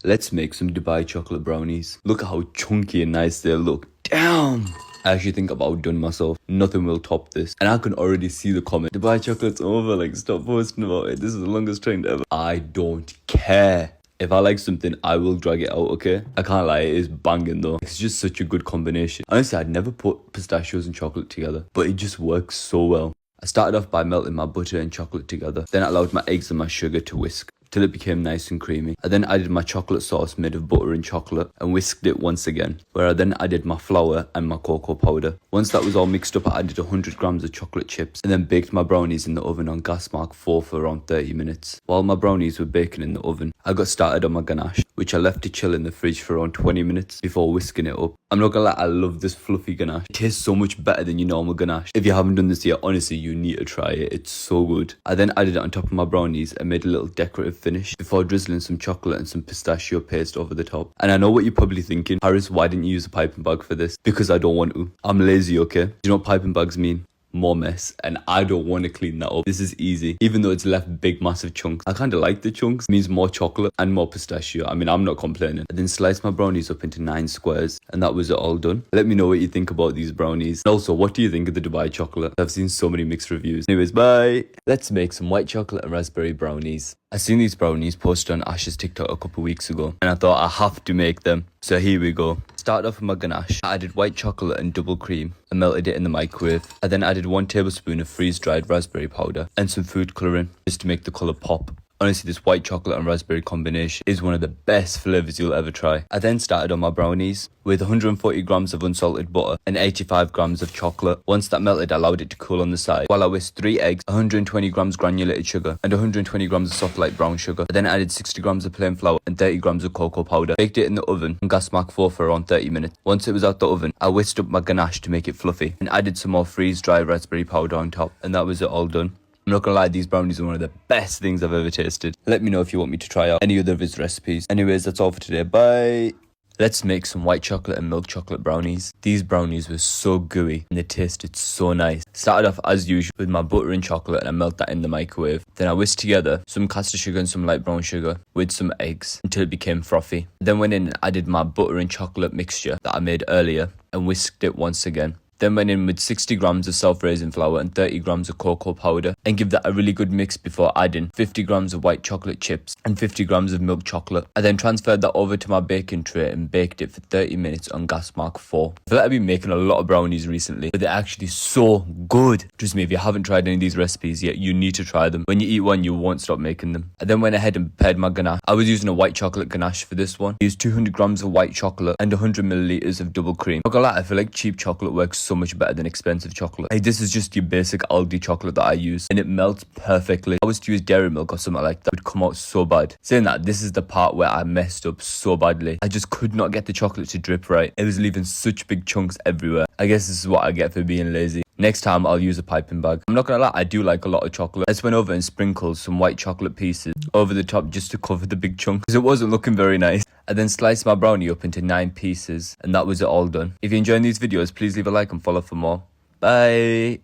Let's make some Dubai chocolate brownies. Look at how chunky and nice they look. Damn! I actually think I've outdone myself. Nothing will top this. And I can already see the comment. Dubai chocolate's over. Like, stop posting about it. This is the longest trend ever. I don't care. If I like something, I will drag it out, okay? I can't lie, it is banging though. It's just such a good combination. Honestly, I'd never put pistachios and chocolate together, but it just works so well. I started off by melting my butter and chocolate together. Then I allowed my eggs and my sugar to whisk till it became nice and creamy. I then added my chocolate sauce made of butter and chocolate and whisked it once again, where I then added my flour and my cocoa powder. Once that was all mixed up, I added 100 grams of chocolate chips and then baked my brownies in the oven on gas mark 4 for around 30 minutes. While my brownies were baking in the oven, I got started on my ganache, which I left to chill in the fridge for around 20 minutes before whisking it up. I'm not gonna lie, I love this fluffy ganache. It tastes so much better than your normal ganache. If you haven't done this yet, honestly, you need to try it. It's so good. I then added it on top of my brownies and made a little decorative finish before drizzling some chocolate and some pistachio paste over the top. And I know what you're probably thinking, Harris, why didn't you use a piping bag for this? Because I don't want to. I'm lazy, okay? Do you know what piping bags mean? More mess, and I don't want to clean that up. This is easy, even though it's left big massive chunks. I kind of like the chunks. It means more chocolate and more pistachio. I mean, I'm not complaining. I then sliced my brownies up into 9 squares, and that was it all done. Let me know what you think about these brownies. And also, what do you think of the Dubai chocolate? I've seen so many mixed reviews. Anyways, bye. Let's make some white chocolate and raspberry brownies. I seen these brownies posted on Ash's TikTok a couple weeks ago, and I thought I have to make them. So here we go. Started off with my ganache. I added white chocolate and double cream and melted it in the microwave. I then added 1 tablespoon of freeze-dried raspberry powder and some food colouring just to make the colour pop. Honestly, this white chocolate and raspberry combination is one of the best flavours you'll ever try. I then started on my brownies with 140 grams of unsalted butter and 85 grams of chocolate. Once that melted, I allowed it to cool on the side while I whisked 3 eggs, 120 grams granulated sugar and 120 grams of soft light brown sugar. I then added 60 grams of plain flour and 30 grams of cocoa powder. Baked it in the oven on gas mark 4 for around 30 minutes. Once it was out the oven, I whisked up my ganache to make it fluffy and added some more freeze-dried raspberry powder on top, and that was it all done. I'm not gonna lie, these brownies are one of the best things I've ever tasted. Let me know if you want me to try out any other of his recipes. Anyways, that's all for today. Bye! Let's make some white chocolate and milk chocolate brownies. These brownies were so gooey and they tasted so nice. Started off as usual with my butter and chocolate, and I melt that in the microwave. Then I whisked together some caster sugar and some light brown sugar with some eggs until it became frothy. Then went in and added my butter and chocolate mixture that I made earlier and whisked it once again. Then went in with 60 grams of self-raising flour and 30 grams of cocoa powder and give that a really good mix before adding 50 grams of white chocolate chips and 50 grams of milk chocolate. I then transferred that over to my baking tray and baked it for 30 minutes on gas mark 4. I feel like I've been making a lot of brownies recently, but they're actually so good. Trust me, if you haven't tried any of these recipes yet, you need to try them. When you eat one, you won't stop making them. I then went ahead and prepared my ganache. I was using a white chocolate ganache for this one. I used 200 grams of white chocolate and 100 milliliters of double cream. Not gonna lie, I feel like cheap chocolate works so much better than expensive chocolate. Hey, this is just your basic Aldi chocolate that I use, and it melts perfectly. If I was to use dairy milk or something like that, it would come out so bad. Saying that, this is the part where I messed up so badly. I just could not get the chocolate to drip right. It was leaving such big chunks everywhere. I guess this is what I get for being lazy. Next time I'll use a piping bag. I'm not gonna lie, I do like a lot of chocolate. I just went over and sprinkled some white chocolate pieces over the top just to cover the big chunk because it wasn't looking very nice. I then sliced my brownie up into 9 pieces, and that was it all done. If you're enjoying these videos, please leave a like and follow for more. Bye!